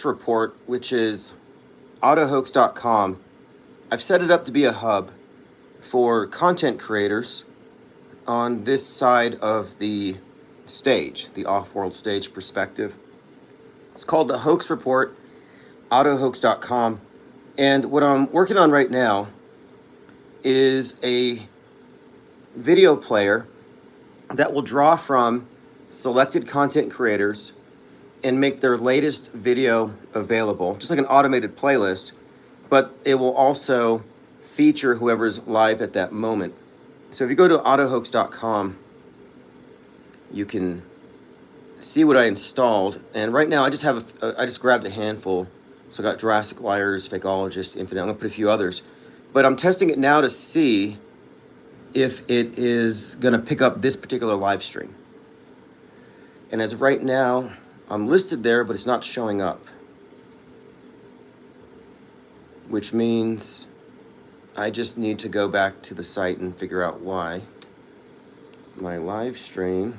Hoax report, which is autohoax.com. I've set it up to be a hub for content creators on this side of the stage, the off-world stage perspective. It's called the Hoax report, autohoax.com. And what I'm working on right now is a video player that will draw from selected content creators and make their latest video available, just like an automated playlist, but it will also feature whoever's live at that moment. So if you go to autohoax.com, you can see what I installed. And right now I just grabbed a handful. So I got Jurassic Liars, Fakeologist, Infinite. I'm gonna put a few others. But I'm testing it now to see if it is gonna pick up this particular live stream. And as of right now, I'm listed there, but it's not showing up. Which means I just need to go back to the site and figure out why. My live stream.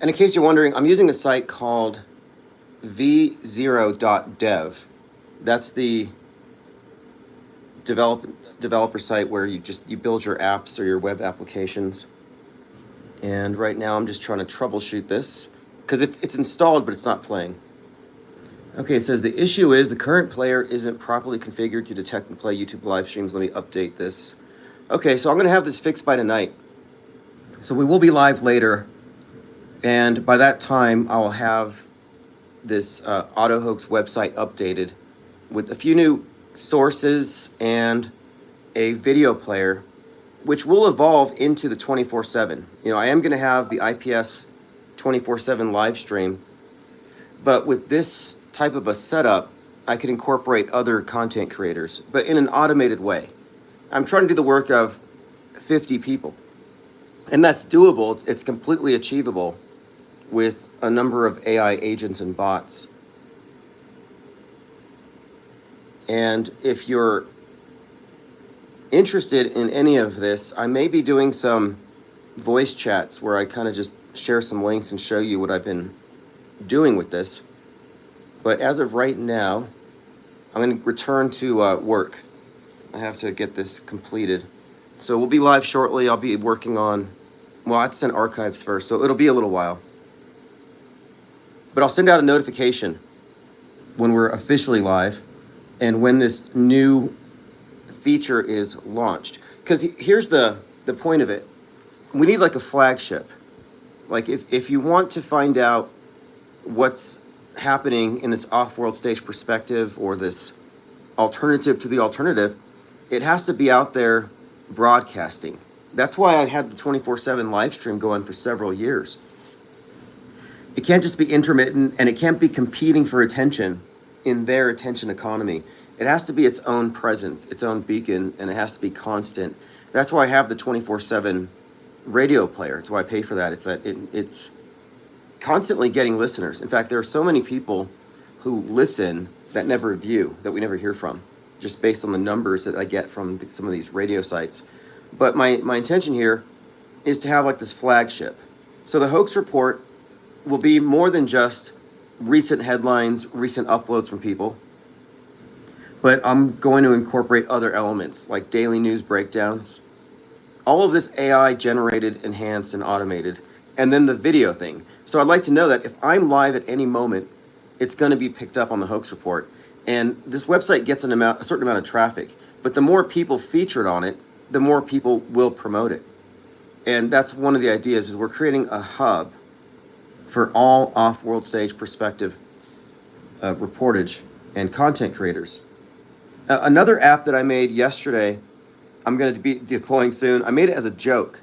And in case you're wondering, I'm using a site called v0.dev. That's the developer site where you build your apps or your web applications. And right now I'm just trying to troubleshoot this because it's installed, but it's not playing. Okay, it says the issue is the current player isn't properly configured to detect and play YouTube live streams. Let me update this. Okay, so I'm gonna have this fixed by tonight. So we will be live later. And by that time, I'll have this AutoHoax website updated with a few new sources and a video player, which will evolve into the 24/7. You know, I am going to have the IPS 24/7 live stream, but with this type of a setup, I could incorporate other content creators, but in an automated way. I'm trying to do the work of 50 people, and that's doable. It's completely achievable with a number of AI agents and bots. And if you're interested in any of this, I may be doing some voice chats where I kind of just share some links and show you what I've been doing with this. But as of right now, I'm going to return to work. I have to get this completed. So we'll be live shortly. I'll be working on, well, I have to send archives first, so it'll be a little while. But I'll send out a notification when we're officially live and when this new feature is launched. Because here's the point of it. We need like a flagship. Like if you want to find out what's happening in this off-world stage perspective or this alternative to the alternative, it has to be out there broadcasting. That's why I had the 24/7 live stream going for several years. It can't just be intermittent, and it can't be competing for attention in their attention economy. It has to be its own presence, its own beacon, and it has to be constant. That's why I have the 24/7 radio player. It's why I pay for that. It's that it's constantly getting listeners. In fact, there are so many people who listen that never view, that we never hear from, just based on the numbers that I get from some of these radio sites. But my intention here is to have like this flagship. So the Hoax report will be more than just recent headlines, recent uploads from people, but I'm going to incorporate other elements like daily news breakdowns, all of this AI generated, enhanced, and automated, and then the video thing. So I'd like to know that if I'm live at any moment, it's going to be picked up on the Hoax report. And this website gets a certain amount of traffic, but the more people featured on it, the more people will promote it. And that's one of the ideas, is we're creating a hub for all off-world stage perspective reportage and content creators. Another app that I made yesterday, I'm going to be deploying soon. I made it as a joke,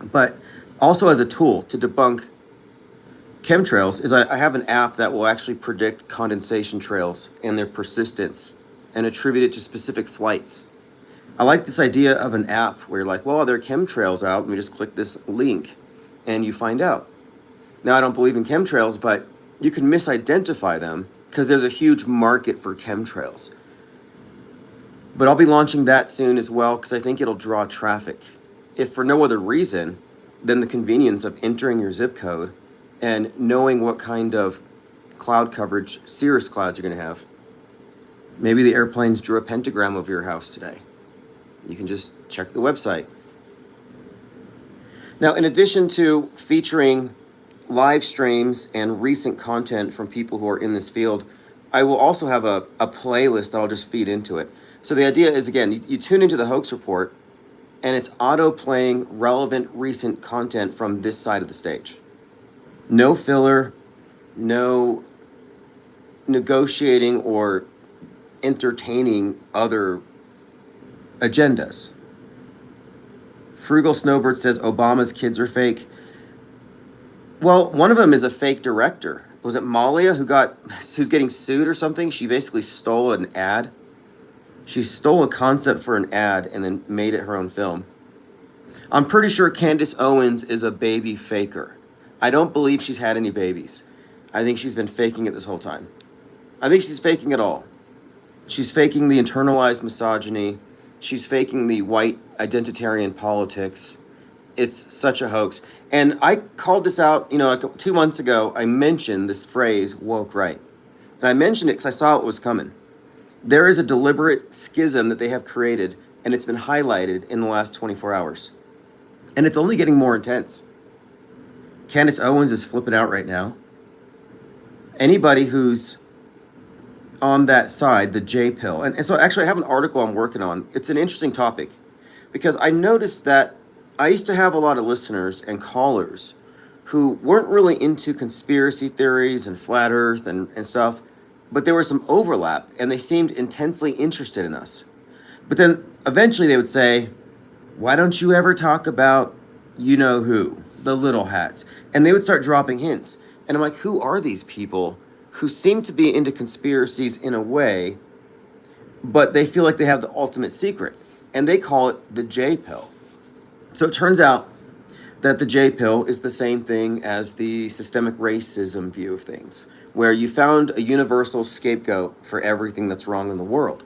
but also as a tool to debunk chemtrails, is I have an app that will actually predict condensation trails and their persistence and attribute it to specific flights. I like this idea of an app where you're like, well, there are chemtrails out. Let me just click this link and you find out. Now, I don't believe in chemtrails, but you can misidentify them because there's a huge market for chemtrails. But I'll be launching that soon as well because I think it'll draw traffic. If for no other reason than the convenience of entering your zip code and knowing what kind of cloud coverage cirrus clouds you're going to have. Maybe the airplanes drew a pentagram over your house today. You can just check the website. Now, in addition to featuring live streams and recent content from people who are in this field, I will also have a playlist that I'll just feed into it. So the idea is, again, you tune into the Hoax Report, and it's auto-playing relevant recent content from this side of the stage. No filler, no negotiating or entertaining other agendas. Frugal Snowbird says Obama's kids are fake. Well, one of them is a fake director. Was it Malia who's getting sued or something? She basically stole an ad. She stole a concept for an ad and then made it her own film. I'm pretty sure Candace Owens is a baby faker. I don't believe she's had any babies. I think she's been faking it this whole time. I think she's faking it all. She's faking the internalized misogyny. She's faking the white identitarian politics. It's such a hoax. And I called this out, like 2 months ago, I mentioned this phrase, woke right. And I mentioned it because I saw it was coming. There is a deliberate schism that they have created, and it's been highlighted in the last 24 hours. And it's only getting more intense. Candace Owens is flipping out right now. Anybody who's on that side, the J pill. And so actually I have an article I'm working on. It's an interesting topic because I noticed that I used to have a lot of listeners and callers who weren't really into conspiracy theories and flat earth and stuff, but there was some overlap and they seemed intensely interested in us. But then eventually they would say, why don't you ever talk about you know who, the little hats? And they would start dropping hints. And I'm like, who are these people who seem to be into conspiracies in a way, but they feel like they have the ultimate secret? And they call it the J pill. So it turns out that the J pill is the same thing as the systemic racism view of things, where you found a universal scapegoat for everything that's wrong in the world.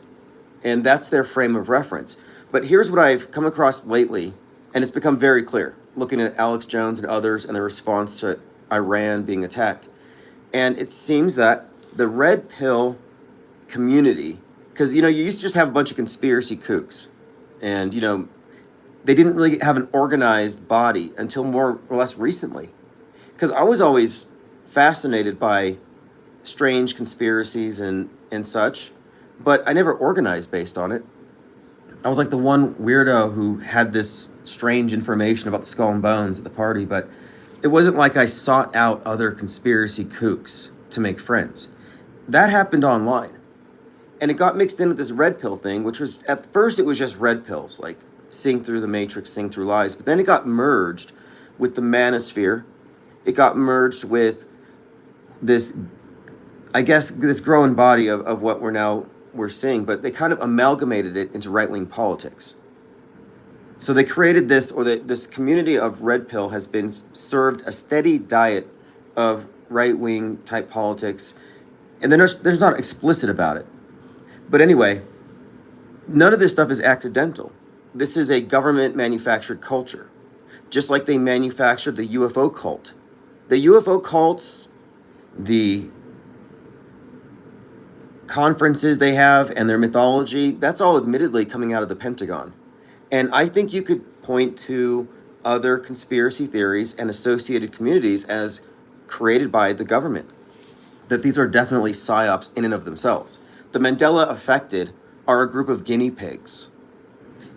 And that's their frame of reference. But here's what I've come across lately, and it's become very clear, looking at Alex Jones and others and the response to Iran being attacked. And it seems that the red pill community, because, you used to just have a bunch of conspiracy kooks. And, they didn't really have an organized body until more or less recently. Because I was always fascinated by strange conspiracies and such, but I never organized based on it. I was like the one weirdo who had this strange information about the skull and bones at the party, but it wasn't like I sought out other conspiracy kooks to make friends. That happened online. And it got mixed in with this red pill thing, which was, at first it was just red pills, like seeing through the matrix, seeing through lies. But then it got merged with the manosphere. It got merged with this, I guess, this growing body of what we're seeing, but they kind of amalgamated it into right-wing politics. So they created this, this community of red pill has been served a steady diet of right-wing type politics, and then there's not explicit about it. But anyway, none of this stuff is accidental. This is a government-manufactured culture, just like they manufactured the UFO cult. The UFO cults, the conferences they have and their mythology, that's all admittedly coming out of the Pentagon. And I think you could point to other conspiracy theories and associated communities as created by the government, that these are definitely psyops in and of themselves. The Mandela affected are a group of guinea pigs.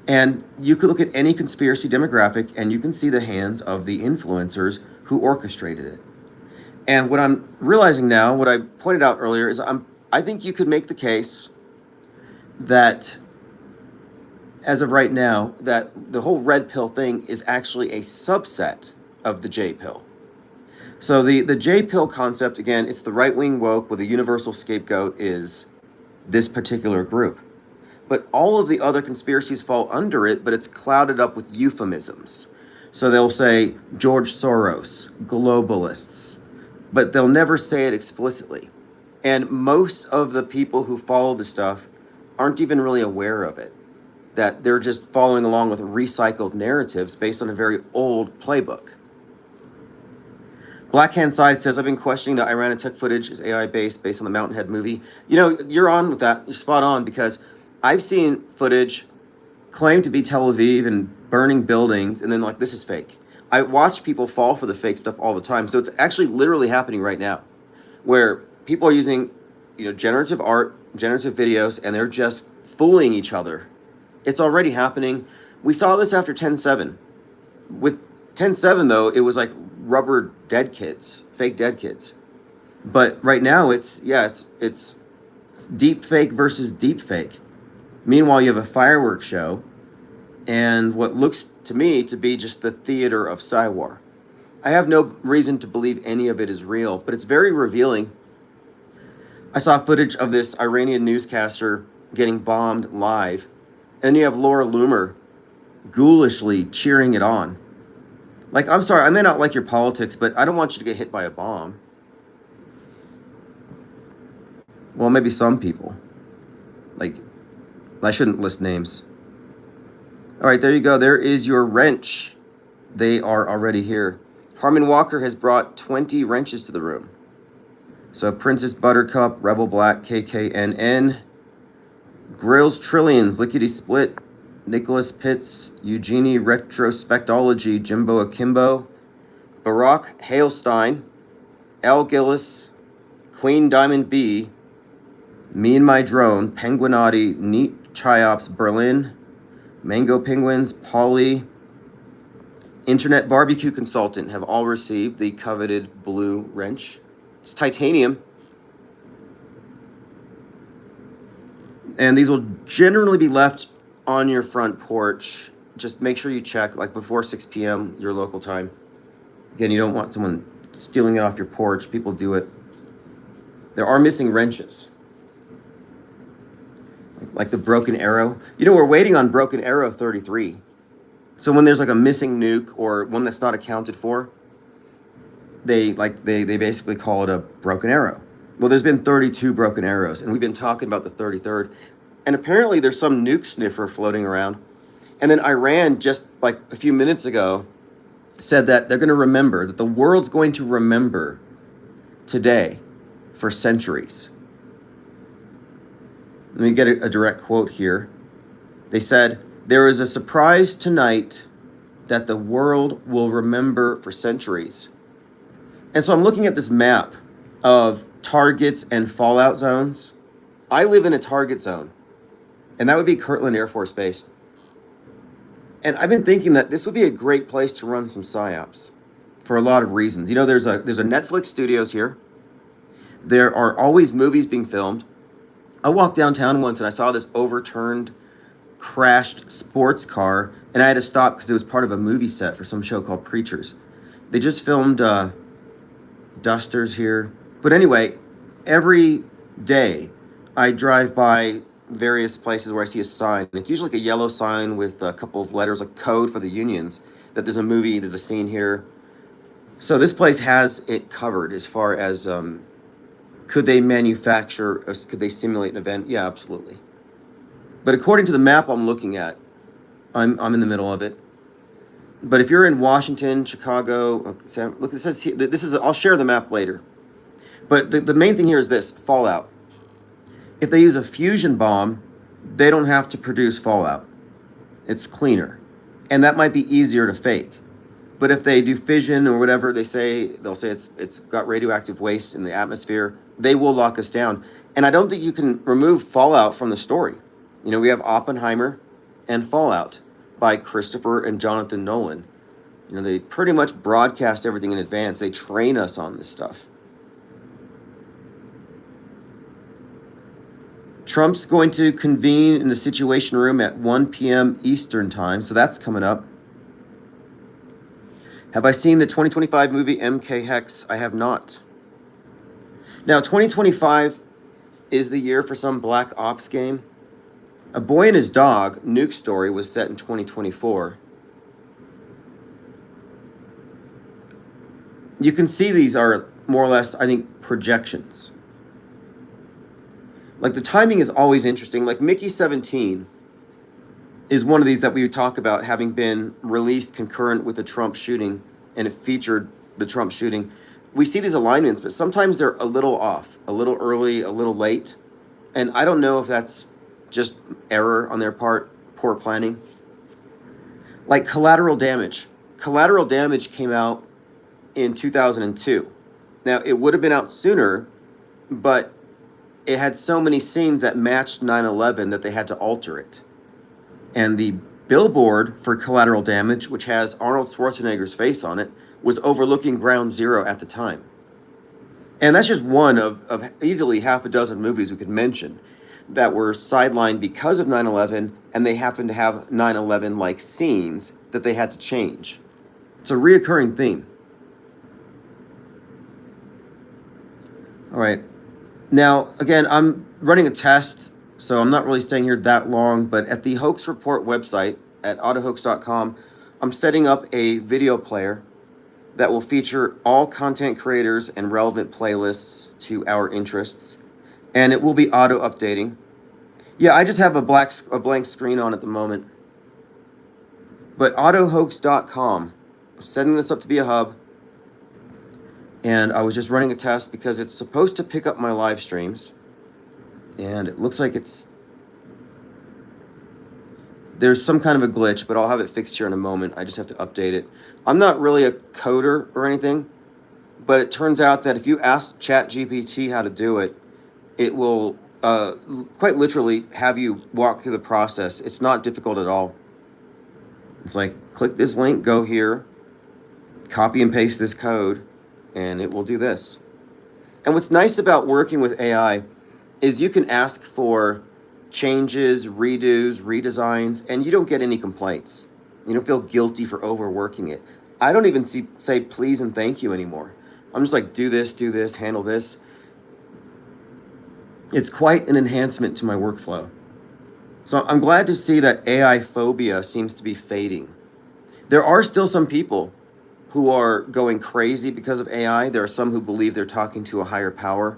And you could look at any conspiracy demographic and you can see the hands of the influencers who orchestrated it. And what I'm realizing now, what I pointed out earlier, is I think you could make the case that, as of right now, that the whole red pill thing is actually a subset of the J pill. So the J pill concept, again, it's the right-wing woke where the universal scapegoat is this particular group. But all of the other conspiracies fall under it, but it's clouded up with euphemisms. So they'll say George Soros, globalists, but they'll never say it explicitly. And most of the people who follow the stuff aren't even really aware of it, that they're just following along with recycled narratives based on a very old playbook. Black Hand Side says, I've been questioning the Iran attack footage is AI based on the Mountainhead movie. You know, you're on with that. You're spot on, because I've seen footage claimed to be Tel Aviv and burning buildings, and then like, this is fake. I watch people fall for the fake stuff all the time. So it's actually literally happening right now, where people are using, generative art, generative videos, and they're just fooling each other. It's already happening. We saw this after 10/7. With 10/7 though, it was like rubber dead kids, fake dead kids. But right now it's deep fake versus deep fake. Meanwhile, you have a fireworks show and what looks to me to be just the theater of Psywar. I have no reason to believe any of it is real, but it's very revealing. I saw footage of this Iranian newscaster getting bombed live, and you have Laura Loomer ghoulishly cheering it on. Like, I'm sorry, I may not like your politics, but I don't want you to get hit by a bomb. Well, maybe some people. Like, I shouldn't list names. All right, there you go. There is your wrench. They are already here. Harmon Walker has brought 20 wrenches to the room. So Princess Buttercup, Rebel Black, KKNN, Grills Trillions, Lickety Split, Nicholas Pitts, Eugenie Retrospectology, Jimbo Akimbo, Barack Hailstein, Al Gillis, Queen Diamond B, Me and My Drone, Penguinati, Neat Chiops, Berlin, Mango Penguins, Polly, Internet Barbecue Consultant have all received the coveted blue wrench. It's titanium. And these will generally be left on your front porch. Just make sure you check, like before 6 p.m. your local time. Again, you don't want someone stealing it off your porch. People do it. There are missing wrenches. Like the Broken Arrow. We're waiting on Broken Arrow 33. So when there's like a missing nuke or one that's not accounted for, they basically call it a broken arrow. Well, there's been 32 broken arrows, and we've been talking about the 33rd. And apparently there's some nuke sniffer floating around. And then Iran, just like a few minutes ago, said that they're going to remember, that the world's going to remember today for centuries. Let me get a direct quote here. They said, "There is a surprise tonight that the world will remember for centuries." And so I'm looking at this map of targets and fallout zones. I live in a target zone, and that would be Kirtland Air Force Base. And I've been thinking that this would be a great place to run some psyops for a lot of reasons. There's a Netflix studios here. There are always movies being filmed. I walked downtown once and I saw this overturned, crashed sports car, and I had to stop because it was part of a movie set for some show called Preachers. They just filmed dusters here. But anyway, every day I drive by various places where I see a sign. It's usually like a yellow sign with a couple of letters, like code for the unions, that there's a movie, there's a scene here. So this place has it covered as far as could they manufacture, could they simulate an event? Yeah, absolutely. But according to the map I'm looking at, I'm in the middle of it. But if you're in Washington, Chicago, look, it says here, I'll share the map later. But the main thing here is this, fallout. If they use a fusion bomb, they don't have to produce fallout. It's cleaner. And that might be easier to fake. But if they do fission or whatever, they'll say it's got radioactive waste in the atmosphere, they will lock us down. And I don't think you can remove fallout from the story. We have Oppenheimer and Fallout by Christopher and Jonathan Nolan. They pretty much broadcast everything in advance. They train us on this stuff. Trump's going to convene in the Situation Room at 1 p.m. Eastern Time, so that's coming up. Have I seen the 2025 movie MK Hex? I have not. Now, 2025 is the year for some Black Ops game. A Boy and His Dog, Nuke Story, was set in 2024. You can see these are more or less, I think, projections. Like, the timing is always interesting. Like, Mickey 17 is one of these that we would talk about having been released concurrent with the Trump shooting, and it featured the Trump shooting. we see these alignments, but sometimes they're a little off, a little early, a little late. And I don't know if that's just error on their part, poor planning. Like collateral damage. Collateral damage came out in 2002. Now, it would have been out sooner, but it had so many scenes that matched 9/11 that they had to alter it. And the billboard for collateral damage, which has Arnold Schwarzenegger's face on it, was overlooking Ground Zero at the time. And that's just one of easily half a dozen movies we could mention that were sidelined because of 9/11, and they happen to have 9/11 like scenes that they had to change. It's a reoccurring theme. All right. Now, again, I'm running a test, so I'm not really staying here that long, but at the Hoax Report website at autohoax.com, I'm setting up a video player that will feature all content creators and relevant playlists to our interests, and it will be auto-updating. Yeah, I just have a blank screen on at the moment. But autohoax.com, I'm setting this up to be a hub, and I was just running a test because it's supposed to pick up my live streams, and it looks like there's some kind of a glitch, but I'll have it fixed here in a moment. I just have to update it. I'm not really a coder or anything, but it turns out that if you ask ChatGPT how to do it, it will quite literally have you walk through the process. It's not difficult at all. It's like, click this link, go here, copy and paste this code, and it will do this. And what's nice about working with AI is you can ask for changes, redos, redesigns, and you don't get any complaints. You don't feel guilty for overworking it. I don't even say please and thank you anymore. I'm just like, do this, handle this. It's quite an enhancement to my workflow. So I'm glad to see that AI phobia seems to be fading. There are still some people who are going crazy because of AI. There are some who believe they're talking to a higher power.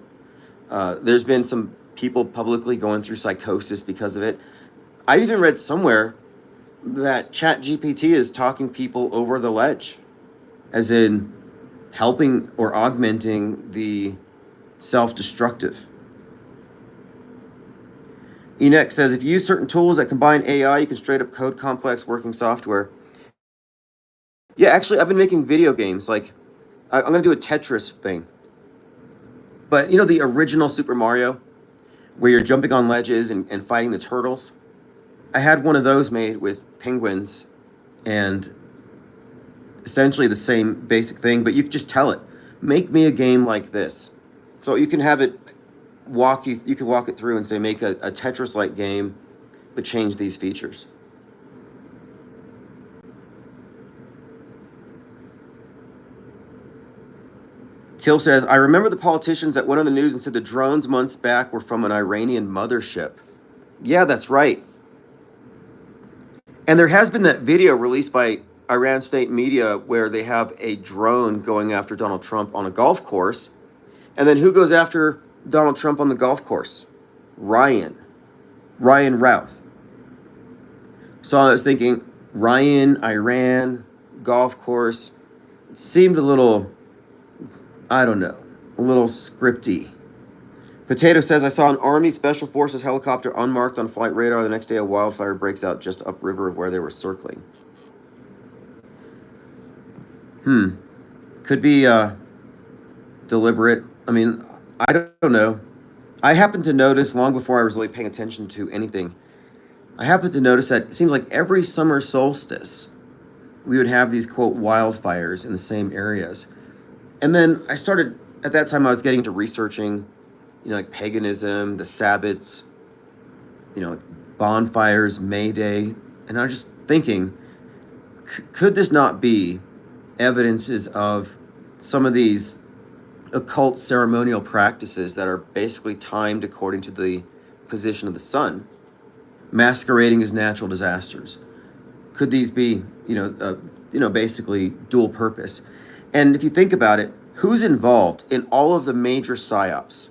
There's been some people publicly going through psychosis because of it. I even read somewhere that ChatGPT is talking people over the ledge, as in helping or augmenting the self-destructive. Enoch says, if you use certain tools that combine AI, you can straight up code complex working software. Yeah, actually, I've been making video games. Like, I'm going to do a Tetris thing. But you know the original Super Mario, where you're jumping on ledges and fighting the turtles? I had one of those made with penguins, and essentially the same basic thing, but you can just tell it, make me a game like this. So you can have it you can walk it through and say, make a Tetris-like game, but change these features. Till says, I remember the politicians that went on the news and said the drones months back were from an Iranian mothership. Yeah, that's right. And there has been that video released by Iran state media where they have a drone going after Donald Trump on a golf course. And then who goes after Donald Trump on the golf course? Ryan Routh. So I was thinking, Ryan, Iran, golf course, it seemed a little, I don't know, a little scripty. Potato says, I saw an Army Special Forces helicopter unmarked on flight radar. The next day, a wildfire breaks out just upriver of where they were circling. Could be deliberate. I mean, I don't know. I happened to notice, long before I was really paying attention to anything, I happened to notice that it seems like every summer solstice, we would have these, quote, wildfires in the same areas. And then I started, at that time I was getting into researching, like paganism, the Sabbats, bonfires, May Day. And I was just thinking, could this not be evidences of some of these occult ceremonial practices that are basically timed according to the position of the sun, masquerading as natural disasters? Could these be, basically dual purpose? And if you think about it, who's involved in all of the major psyops?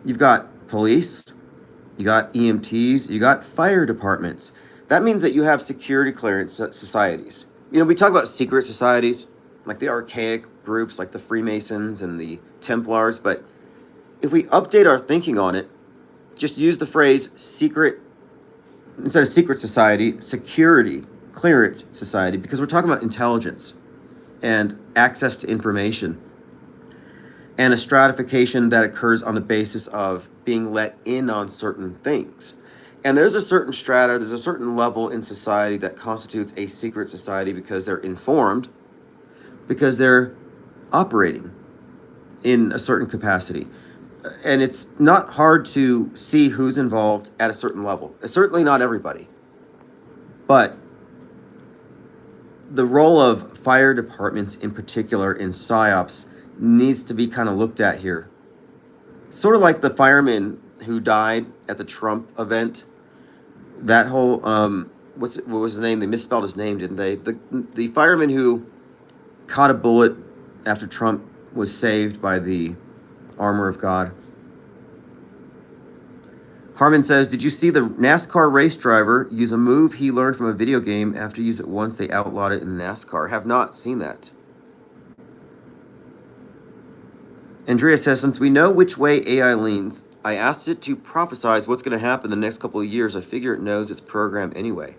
You've got police, you got EMTs, you got fire departments. That means that you have security clearance societies. We talk about secret societies, like the archaic groups like the Freemasons and the Templars, but if we update our thinking on it, just use the phrase secret, instead of secret society, security clearance society, because we're talking about intelligence and access to information and a stratification that occurs on the basis of being let in on certain things. And there's a certain strata, there's a certain level in society that constitutes a secret society because they're informed, because they're operating in a certain capacity. And it's not hard to see who's involved at a certain level. It's certainly not everybody. But the role of fire departments in particular in PSYOPs needs to be kind of looked at here. Sort of like the fireman who died at the Trump event. That whole, what was his name? They misspelled his name, didn't they? The fireman who caught a bullet after Trump was saved by the armor of God. Harmon says, did you see the NASCAR race driver use a move he learned from a video game? After you use it once, they outlawed it in NASCAR. Have not seen that. Andrea says, since we know which way AI leans, I asked it to prophesize what's going to happen the next couple of years. I figure it knows its program anyway.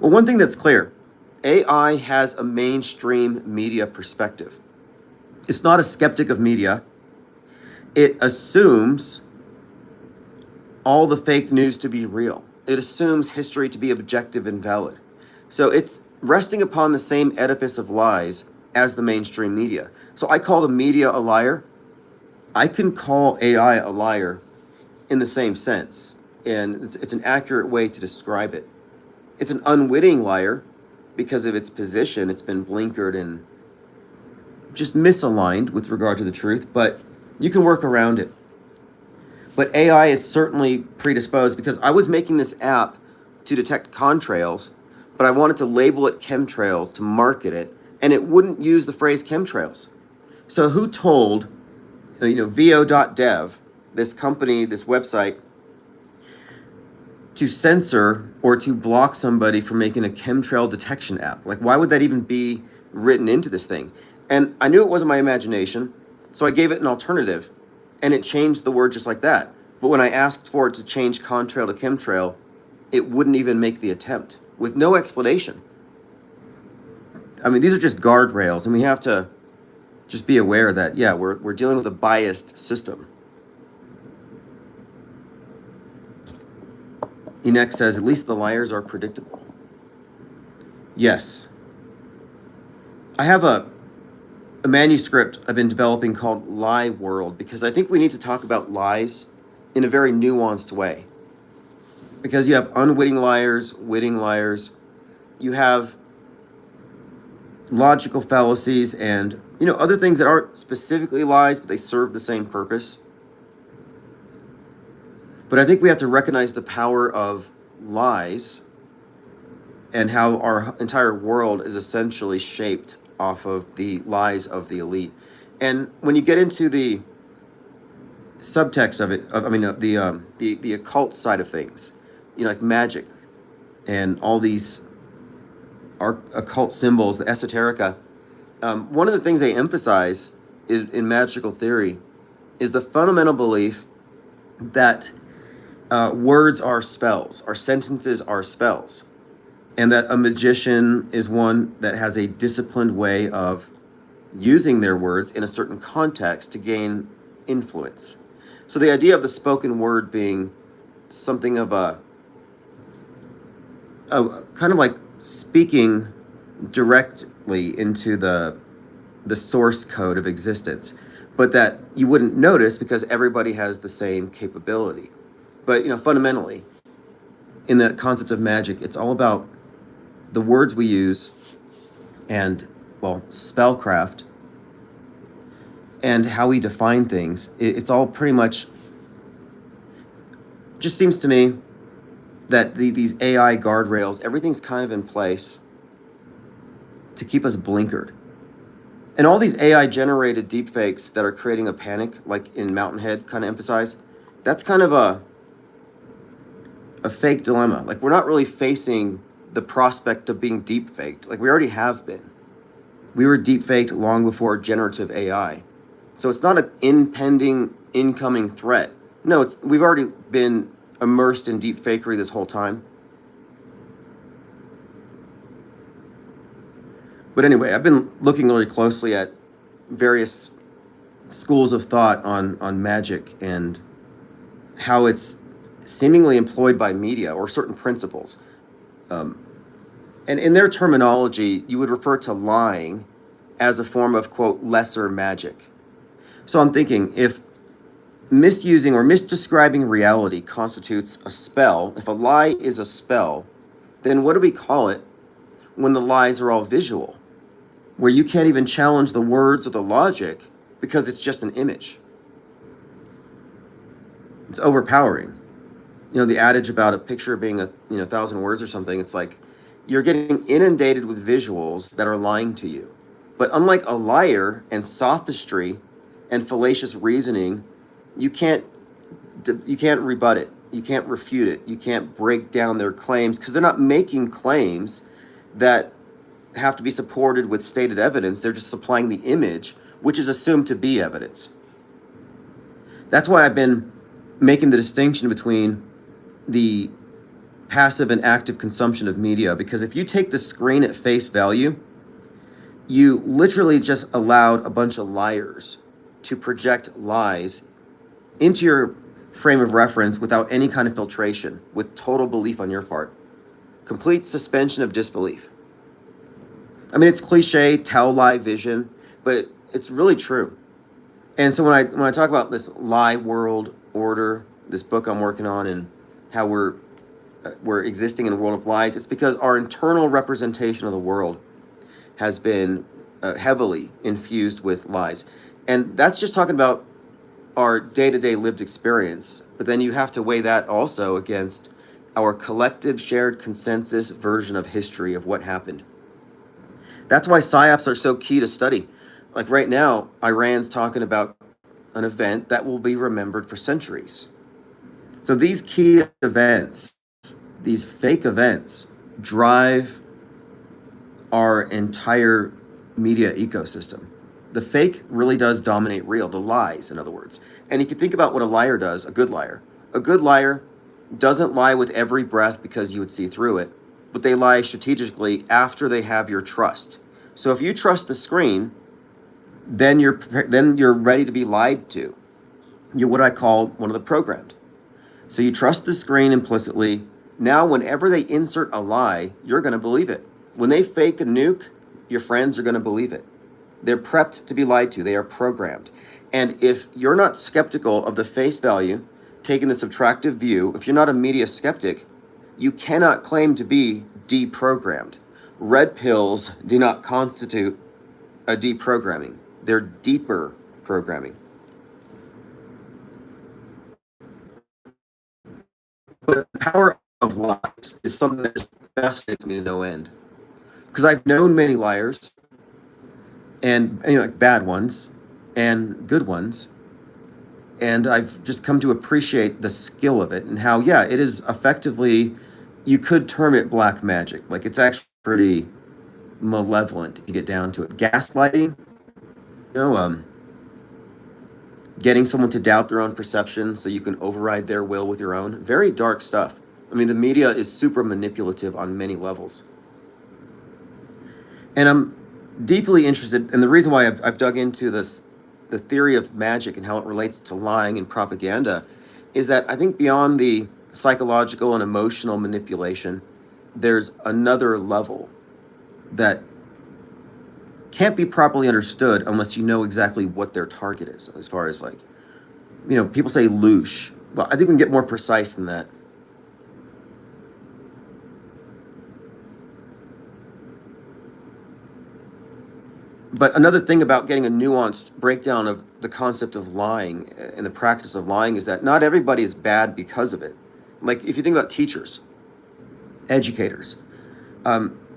Well, one thing that's clear, AI has a mainstream media perspective. It's not a skeptic of media. It assumes all the fake news to be real. It assumes history to be objective and valid. So it's resting upon the same edifice of lies as the mainstream media. So I call the media a liar. I can call AI a liar in the same sense. And it's an accurate way to describe it. It's an unwitting liar because of its position. It's been blinkered and just misaligned with regard to the truth, but you can work around it. But AI is certainly predisposed because I was making this app to detect contrails, but I wanted to label it chemtrails to market it, and it wouldn't use the phrase chemtrails. So who told, vo.dev, this company, this website, to censor or to block somebody from making a chemtrail detection app? Like, why would that even be written into this thing? And I knew it wasn't my imagination, so I gave it an alternative, and it changed the word just like that. But when I asked for it to change contrail to chemtrail, it wouldn't even make the attempt, with no explanation. I mean, these are just guardrails, and we have to just be aware that, yeah, we're dealing with a biased system. Enex says, at least the liars are predictable. Yes. I have a manuscript I've been developing called Lie World, because I think we need to talk about lies in a very nuanced way. Because you have unwitting liars, witting liars, you have logical fallacies and, other things that aren't specifically lies, but they serve the same purpose. But I think we have to recognize the power of lies and how our entire world is essentially shaped off of the lies of the elite. And when you get into the subtext of it, the occult side of things, like magic and all these occult symbols, the esoterica, one of the things they emphasize in magical theory is the fundamental belief that words are spells, our sentences are spells. And that a magician is one that has a disciplined way of using their words in a certain context to gain influence. So the idea of the spoken word being something of a kind of like speaking directly into the source code of existence, but that you wouldn't notice because everybody has the same capability. But, fundamentally, in the concept of magic, it's all about the words we use and, spellcraft and how we define things. It's all pretty much, just seems to me that these AI guardrails, everything's kind of in place to keep us blinkered. And all these AI-generated deepfakes that are creating a panic, like in Mountain Head kind of emphasize, that's kind of a fake dilemma. Like, we're not really facing the prospect of being deep faked. Like, we already have been. We were deepfaked long before generative AI. So it's not an impending, incoming threat. No, we've already been immersed in deepfakery this whole time. But anyway, I've been looking really closely at various schools of thought on magic and how it's seemingly employed by media or certain principles. And in their terminology, you would refer to lying as a form of, quote, lesser magic. So I'm thinking, if misusing or misdescribing reality constitutes a spell, if a lie is a spell, then what do we call it when the lies are all visual, where you can't even challenge the words or the logic because it's just an image? It's overpowering. You know, the adage about a picture being a thousand words or something, it's like you're getting inundated with visuals that are lying to you. But unlike a liar and sophistry and fallacious reasoning, you can't rebut it. You can't refute it. You can't break down their claims because they're not making claims that have to be supported with stated evidence. They're just supplying the image, which is assumed to be evidence. That's why I've been making the distinction between the passive and active consumption of media, because if you take the screen at face value, you literally just allowed a bunch of liars to project lies into your frame of reference without any kind of filtration, with total belief on your part. Complete suspension of disbelief. I mean, it's cliche, tell lie vision, but it's really true. And so when I talk about this lie world order, this book I'm working on, and how we're existing in a world of lies, it's because our internal representation of the world has been heavily infused with lies. And that's just talking about our day-to-day lived experience. But then you have to weigh that also against our collective shared consensus version of history of what happened. That's why PSYOPs are so key to study. Like right now, Iran's talking about an event that will be remembered for centuries. So these key events, these fake events, drive our entire media ecosystem. The fake really does dominate real, the lies, in other words. And if you think about what a liar does, a good liar doesn't lie with every breath because you would see through it, but they lie strategically after they have your trust. So if you trust the screen, then you're ready to be lied to. You're what I call one of the programmed. So you trust the screen implicitly. Now, whenever they insert a lie, you're going to believe it. When they fake a nuke, your friends are going to believe it. They're prepped to be lied to. They are programmed. And if you're not skeptical of the face value, taking the subtractive view, if you're not a media skeptic, you cannot claim to be deprogrammed. Red pills do not constitute a deprogramming. They're deeper programming. But the power of lies is something that just fascinates me to no end. Because I've known many liars, and like bad ones, and good ones, and I've just come to appreciate the skill of it and how, yeah, it is effectively, you could term it black magic. Like it's actually pretty malevolent if you get down to it. Gaslighting, getting someone to doubt their own perception so you can override their will with your own. Very dark stuff. I mean, the media is super manipulative on many levels. And I'm deeply interested, and the reason why I've dug into this, the theory of magic and how it relates to lying and propaganda, is that I think beyond the psychological and emotional manipulation, there's another level that can't be properly understood unless you know exactly what their target is. As far as like, people say loosh. Well, I think we can get more precise than that. But another thing about getting a nuanced breakdown of the concept of lying and the practice of lying is that not everybody is bad because of it. Like if you think about teachers, educators,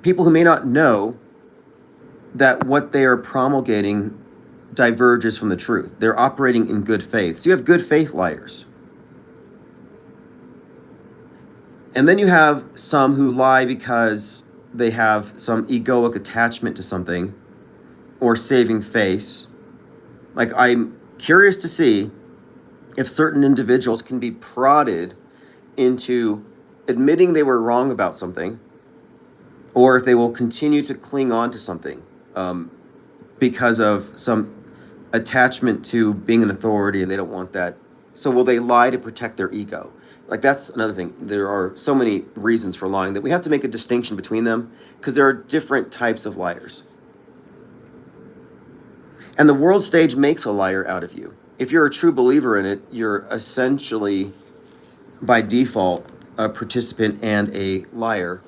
people who may not know that what they are promulgating diverges from the truth. They're operating in good faith. So you have good faith liars. And then you have some who lie because they have some egoic attachment to something or saving face. Like, I'm curious to see if certain individuals can be prodded into admitting they were wrong about something, or if they will continue to cling on to something because of some attachment to being an authority and they don't want that. So will they lie to protect their ego? Like, that's another thing. There are so many reasons for lying that we have to make a distinction between them, because there are different types of liars. And the world stage makes a liar out of you. If you're a true believer in it, you're essentially, by default, a participant and a liar.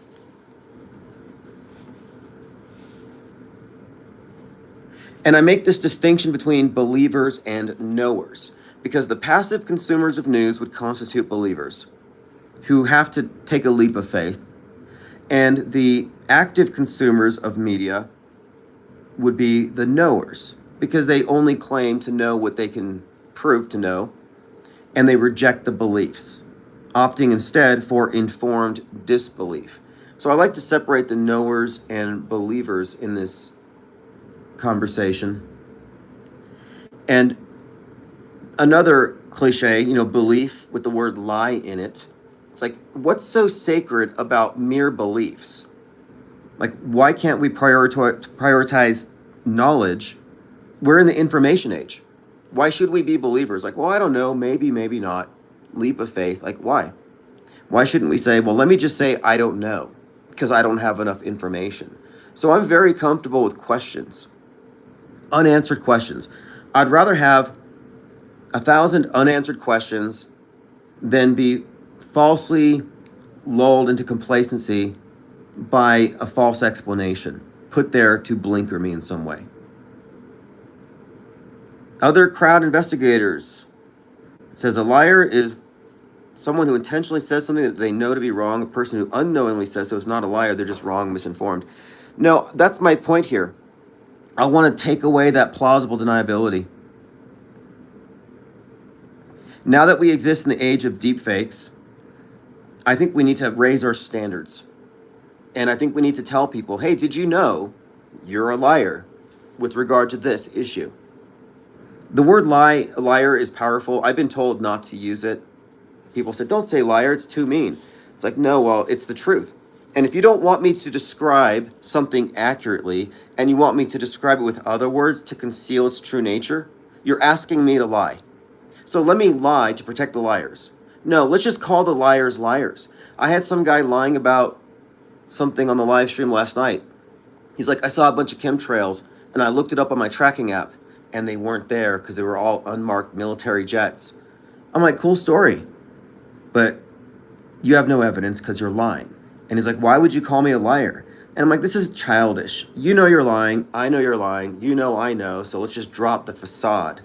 And I make this distinction between believers and knowers, because the passive consumers of news would constitute believers who have to take a leap of faith, and the active consumers of media would be the knowers, because they only claim to know what they can prove to know, and they reject the beliefs, opting instead for informed disbelief. So I like to separate the knowers and believers in this conversation. And another cliche, belief with the word lie in it. It's like, what's so sacred about mere beliefs? Like, why can't we prioritize knowledge? We're in the information age. Why should we be believers? Like, well, I don't know, maybe, maybe not. Leap of faith. Like, why? Why shouldn't we say, well, let me just say I don't know, because I don't have enough information? So I'm very comfortable with questions, unanswered questions. I'd rather have 1,000 unanswered questions than be falsely lulled into complacency by a false explanation put there to blinker me in some way. Other crowd investigators says a liar is someone who intentionally says something that they know to be wrong. A person who unknowingly says so is not a liar. They're just wrong, misinformed. No, that's my point here. I want to take away that plausible deniability. Now that we exist in the age of deepfakes, I think we need to raise our standards. And I think we need to tell people, hey, did you know you're a liar with regard to this issue? The word liar is powerful. I've been told not to use it. People said, don't say liar, it's too mean. It's like, no, well, it's the truth. And if you don't want me to describe something accurately, and you want me to describe it with other words to conceal its true nature, you're asking me to lie. So let me lie to protect the liars. No, let's just call the liars liars. I had some guy lying about something on the live stream last night. He's like, I saw a bunch of chemtrails, and I looked it up on my tracking app, and they weren't there because they were all unmarked military jets. I'm like, cool story, but you have no evidence because you're lying. And he's like, why would you call me a liar? And I'm like, this is childish. You know you're lying. I know you're lying. You know I know. So let's just drop the facade.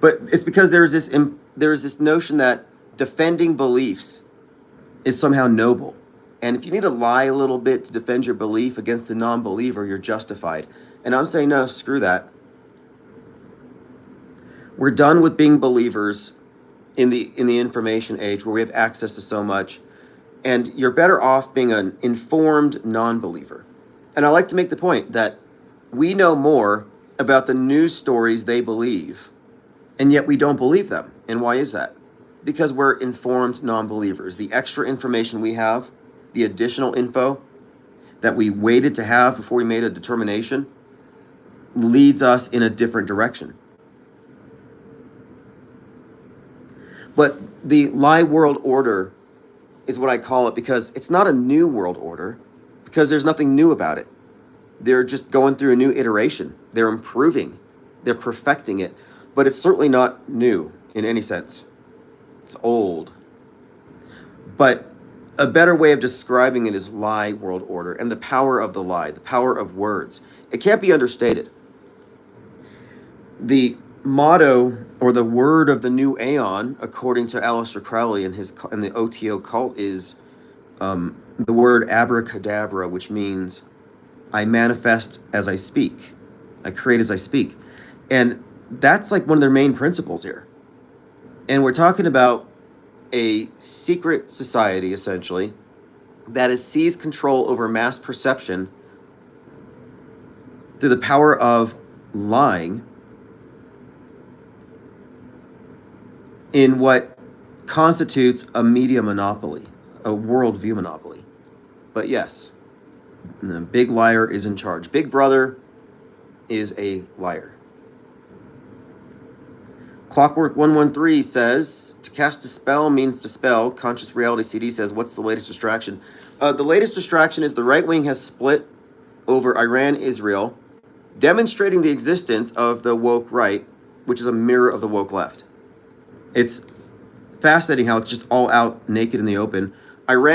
But it's because there's this notion that defending beliefs is somehow noble. And if you need to lie a little bit to defend your belief against the non-believer, you're justified. And I'm saying, no, screw that. We're done with being believers in the information age where we have access to so much. And you're better off being an informed non-believer. And I like to make the point that we know more about the news stories they believe, and yet we don't believe them. And why is that? Because we're informed non-believers. The extra information we have, the additional info that we waited to have before we made a determination, leads us in a different direction. But the lie world order is what I call it, because it's not a new world order, because there's nothing new about it. They're just going through a new iteration. They're improving. They're perfecting it. But it's certainly not new in any sense. It's old. But a better way of describing it is lie world order and the power of the lie, the power of words. It can't be understated. The motto or the word of the new aeon, according to Aleister Crowley and the OTO cult, is the word abracadabra, which means I manifest as I speak. I create as I speak. And that's like one of their main principles here. And we're talking about a secret society, essentially, that has seized control over mass perception through the power of lying in what constitutes a media monopoly, a worldview monopoly. But yes, the big liar is in charge. Big Brother is a liar. Clockwork 113 says, to cast a spell means to spell. Conscious Reality CD says, what's the latest distraction? The latest distraction is the right wing has split over Iran, Israel, demonstrating the existence of the woke right, which is a mirror of the woke left. It's fascinating how it's just all out naked in the open. Iran